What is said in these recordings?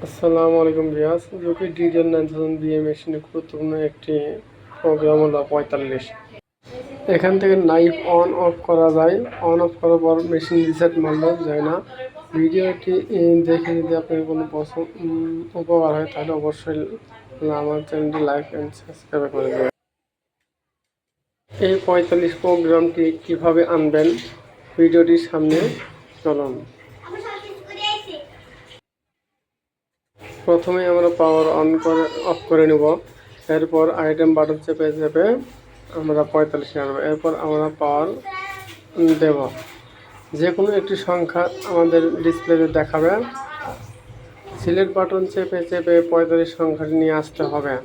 আসসালামু আলাইকুম viewers. Juki diesel 9000 BA মেশিনে গুরুত্বপূর্ণ একটি প্রোগ্রাম হলো 45। এখান থেকে নাইফ অন অফ করা যায়। অন অফ করার পর মেশিন রিসেট মারলে যায় না। ভিডিওটি দেখে যদি আপনার কোনো উপকার হয় তাহলে অবশ্যই আমার চ্যানেলটি লাইক অ্যান্ড সাবস্ক্রাইব করে দেবেন। এই 45 প্রোগ্রামটি কিভাবে আনবেন ভিডিওটির সামনে চলুন। প্রথমে আমরা পাওয়ার অফ করে নেব। এরপর আইটেম বাটন চেপে চেপে আমরা 45 আনবো। এরপর আমরা পাওয়ার দেব। যে কোনো একটি সংখ্যা আমাদের ডিসপ্লেতে দেখাবে। সিলেক্ট বাটন চেপে চেপে 45 সংখ্যাটি নিয়ে আসতে হবে।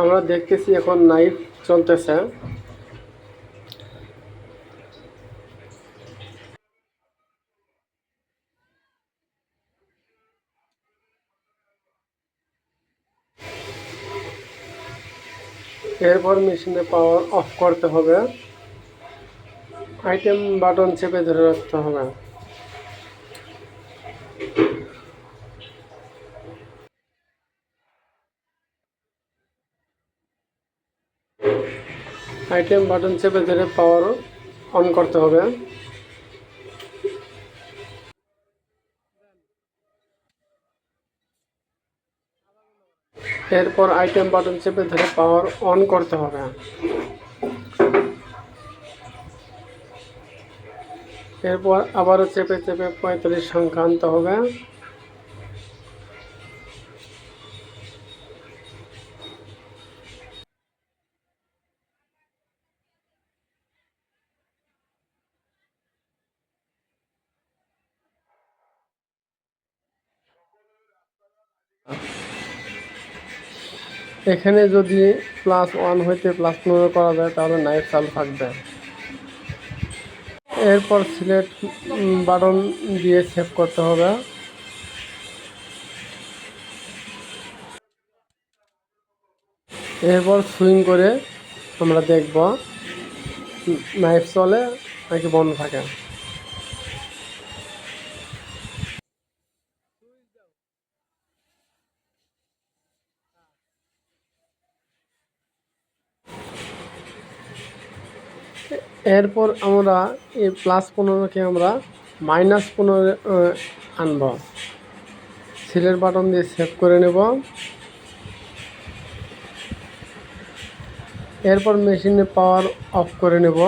আমরা দেখতেছি এখন নাইফ চলতেছে। এরপর মেশিনে পাওয়ার অফ করতে হবে। আইটেম বাটন চেপে ধরে রাখতে হবে। আইটেম বাটন চেপে ধরে পাওয়ার অন করতে হবে। এরপর আইটেম বাটন চেপে ধরে পাওয়ার অন করতে হবে। এরপর আবারও চেপে চেপে 45 সংখ্যা আনতে হবে। এখানে যদি +1 হইতে +15 করা যায় তাহলে নাইফ চালু থাকবে। এরপর সিলেক্ট বাটন দিয়ে সেভ করতে হবে। এরপর সুইং করে আমরা দেখব নাইফ চলে নাকি বন্ধ থাকে। এরপর আমরা এই +15কে আমরা -15 আনব। সিলেক্ট বাটন দিয়ে সেভ করে নেব। এরপর মেশিনে পাওয়ার অফ করে নেব।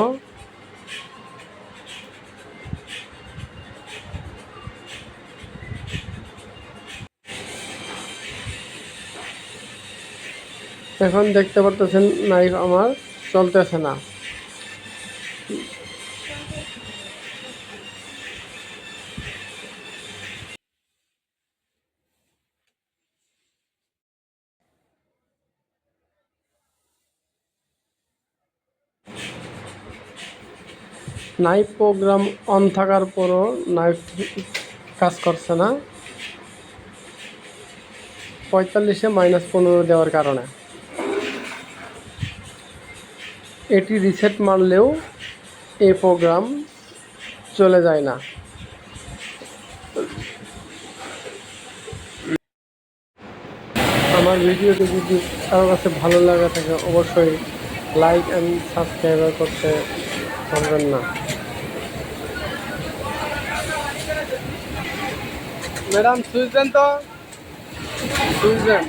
এখন দেখতে পারতেছেন নাইফ আমার চলতেছে না। নাইফ প্রোগ্রাম অন থাকার পরও নাইফ কাজ করছে না 45-এ -15 দেওয়ার কারণে। এটি রিসেট মারলেও এই প্রোগ্রাম চলে যায় না। আমার ভিডিওটি যদি কারোর কাছে ভালো লাগা থাকে অবশ্যই লাইক অ্যান্ড সাবস্ক্রাইব করতে ভুলবেন না। ম্যাডাম সুইচ দেন তো, সুইচ দেন।